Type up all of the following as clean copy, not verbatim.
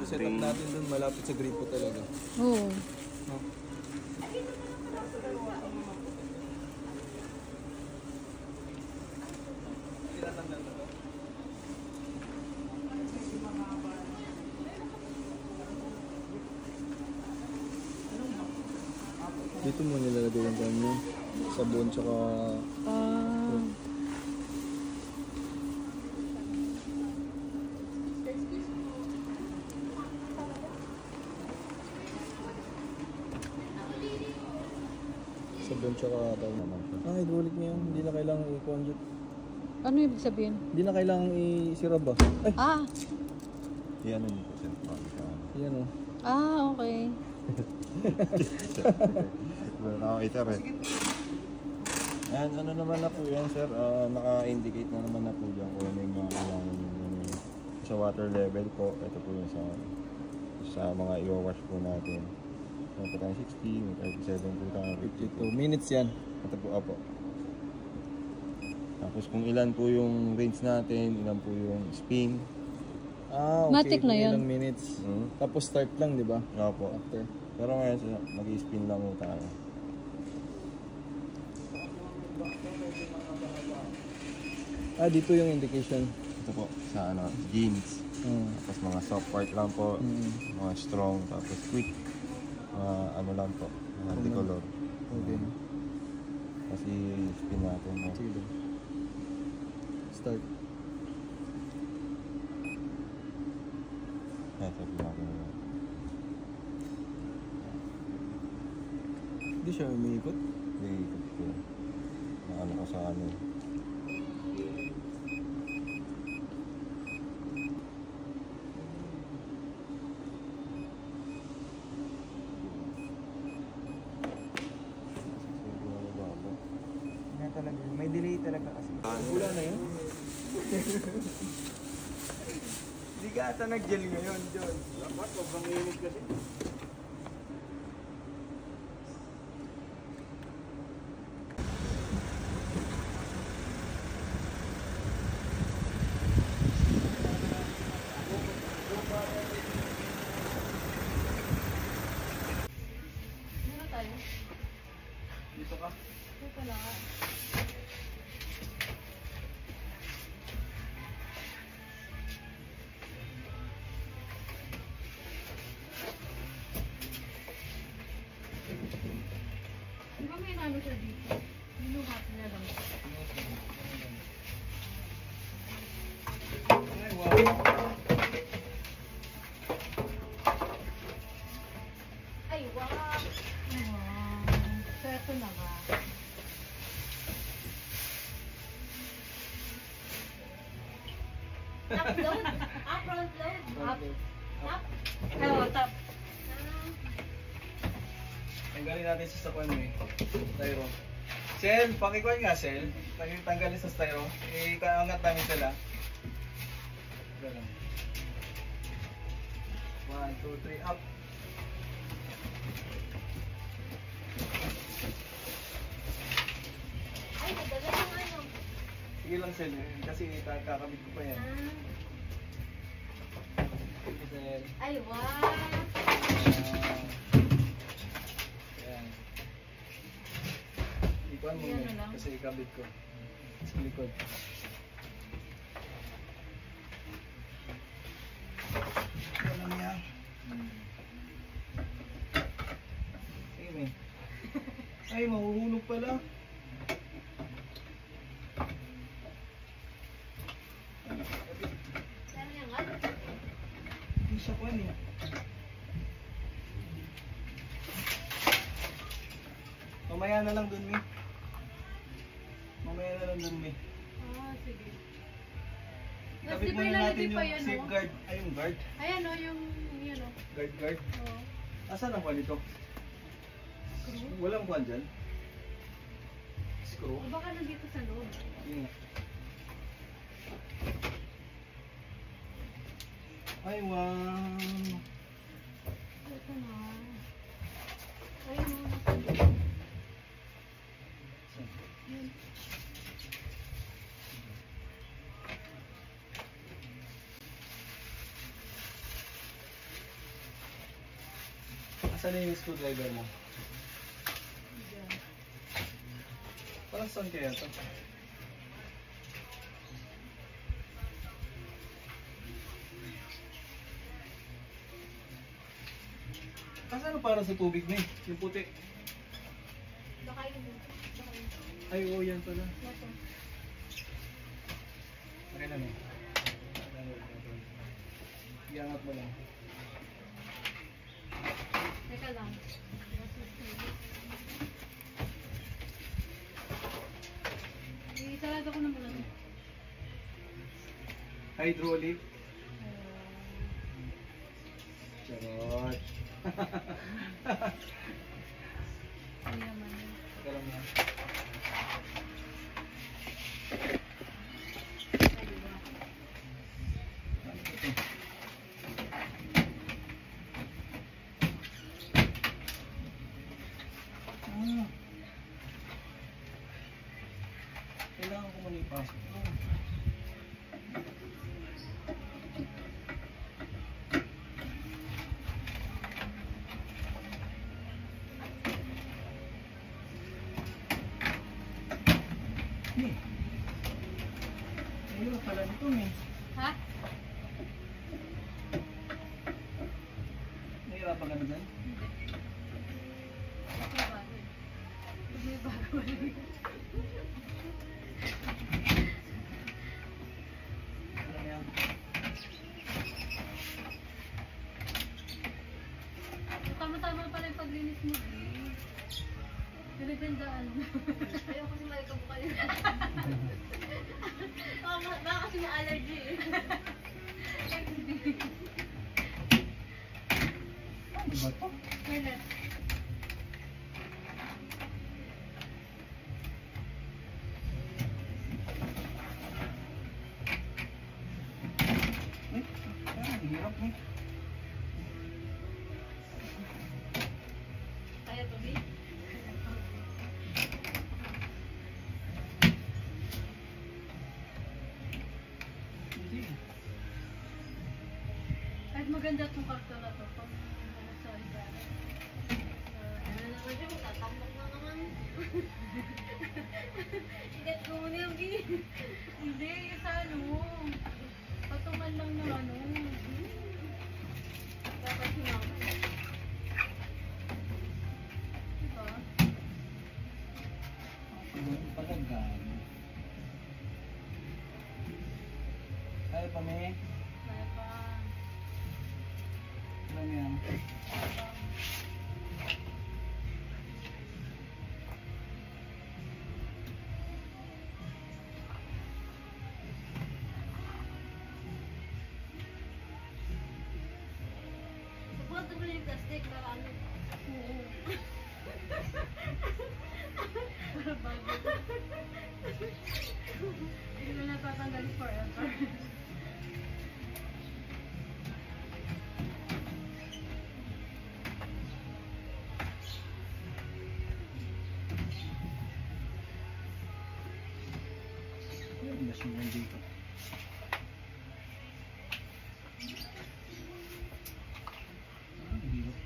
Set up natin dun, malapit sa gripo talaga. Oo. No? Dito mo nilalagay yung kanya. Sabon tsaka... Sabon tsaka daw naman. Hydraulic niya yan. Hindi na kailangang i-conjure. Ano ibig sabihin? Hindi na kailangang i-sirab ba? Ay! Yan ang po sir. Yan o. Okay. Okay sir eh. Ayan, ano naman na po yan sir. Naka-indicate na naman na po dyan kung ano yung mga kailangan sa water level po. Ito po yung sa mga i-wash po natin. Ito tayo 60, may 37 po tayo. 52 minutes yan. Ito po, apo. Tapos kung ilan po yung range natin, ilan po yung spin. Okay. Matic na yan. Ilang minutes. Tapos start lang, di ba? Opo. After. Pero ngayon, mag-spin lang po tayo. Dito yung indication. Ito po, sa jeans. Tapos mga soft part lang po. Mga strong, tapos quick. Ano lang po, multicolor. Okay. Kasi spin natin. Sige. Start. Sabi natin. Hindi siya umiikot? Hindi, ikot ko. Ano ko sa ano. Talaga. May delay talaga kasi. Wala na yun? Hindi ka ata nag-gel ngayon, John. Dapat, sobrang init kasi. Muna tayo. Dito ka? Dito na. Di ba may nano siya dito? Minuhat niya lang. Ay, wow. Ay, wow! So, ito na ba? Top load? Up, front load? Up. Top? Oo, top. Tanggalin natin sa sakuan mo eh. Styro. Sel, pakikuan nga Sel. Tanggalin sa styro. Ikaangat namin sila. Ganun. 1, 2, 3, up. Ay, nagdala ng ano. Sige lang Sel, kasi kakabit ko pa yan. Sige Sel. Ay, wow! Ayan. Ikuan mo Yan eh, na lang. kasi ikabit ko. Sa likod. Ikuan lang yan. Sige me. Ay, mahuhulog pala. Saan yan nga? Hindi siya kuan eh. Mamaya na lang dun, Mi. Mamaya na lang dun, Mi. Sige. Ikabit muna natin yung safeguard. Ay, yung guard. Ayan o, yung yun o. Guard. Oo. Asan ang kuan ito? Walang kuan dyan? Screw. O baka nandito sa loob. Yun nga. Ay, wow. Ito na. Ayun o. Asan na yung screwdriver mo? Parang saan kaya ito? Kasi ano para sa tubig na eh? Yung puti. Baka yun. Baka yun. Ay, oo, yan pala. Ito. Okay lang eh. Iangat mo lang. Teka lang. Isarado ko na muna. Hydraulic. Charot. Hindi naman yun. Teka lang yan. Kailangan ko muna ipasok. Ayun pala nito eh. Ha? Nahirapan ka na dyan? Okay ba? Hindi bago. Ano yan? Tama-tama pala yung paglinis mo. Pinagandaan mo. Ayaw kasi malikab kayo. Baka kasi ma-allergy eh. Ano ba ito? Kailan? Ang hirap eh. Kaya to, B? Hindi. Kahit maganda itong karton na to. Pag sa iba. Ano naman siya, magtatambok na naman. Igat ko muna yung B. Hindi, sa ano. Patungan lang ng ano. Dapat sinama. Diba? Ano palagan? Kaya pa may? Kaya pa. Ano yan? Subukan ko yung plastic para ano. Oo. Para bago. Hindi mo natatanggalin forever. Ayun, machine lang dito. Ang hirap.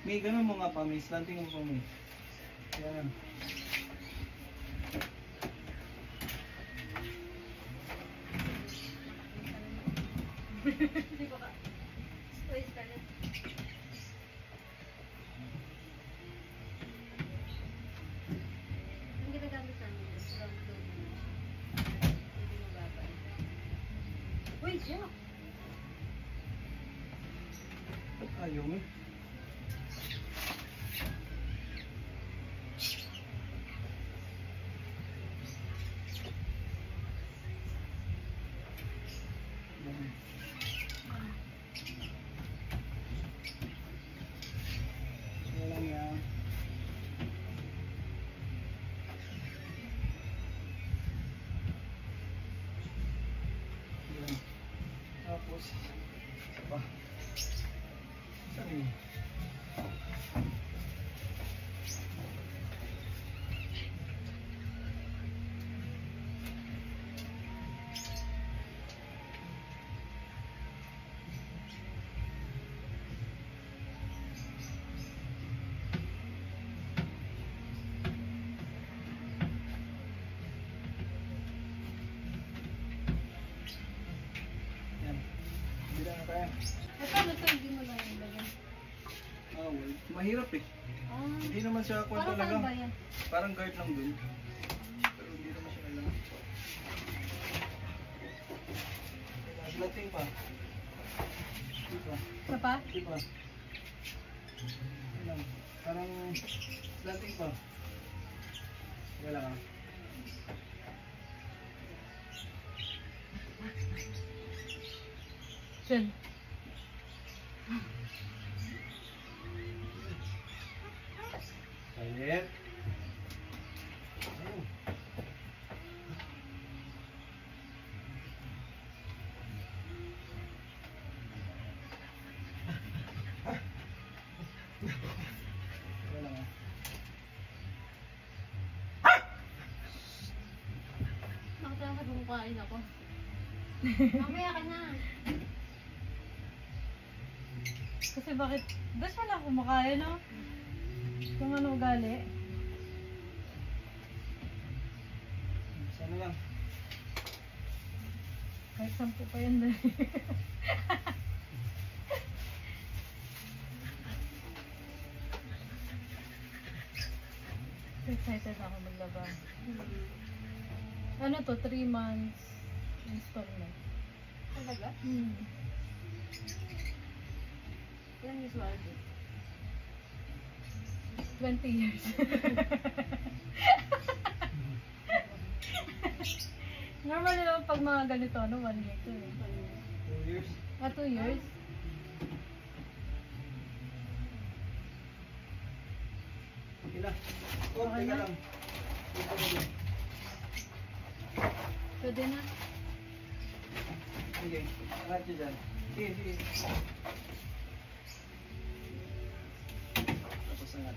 May ganun mo nga pa, may slanting mo pa, may. Yan. Hindi ko ka. Wait, Scarlett. Ang ginagamit namin is round load. Hindi mababay. Uy, siya! Ba't ayaw mo? Walang yan. Yan. Tapos, pa. Saan yun? mahirap eh. Ah, Hindi naman siya kung parang talaga. ano ba yan? Parang guard lang dun. Pero hindi naman siya kailangan. Lating pa. Di pa. Isa pa? Di pa. Ayan. Parang lating pa. Wala ka. Sel. Silent. Ayun. Wala ka. Bakit lang sabi ko kain ako? Mamaya ka na. Kasi bakit? Bes wala kumakain, no? Kung ano ugali. Sana lang. Kahit 10 pa yan dahil. Excited ako maglaba. Ano to? 3 months installment. Talaga? Hmm. Yan yung swaldo. 20 years. Normal naman pag mga ganito, ano, 1 year to eh. 2 years. 2 years? Okay na. Oh, Okay teka na? lang. Dito mo din. Pwede na? Sige, angat nyo dyan. Sige, sige. Tapos angat.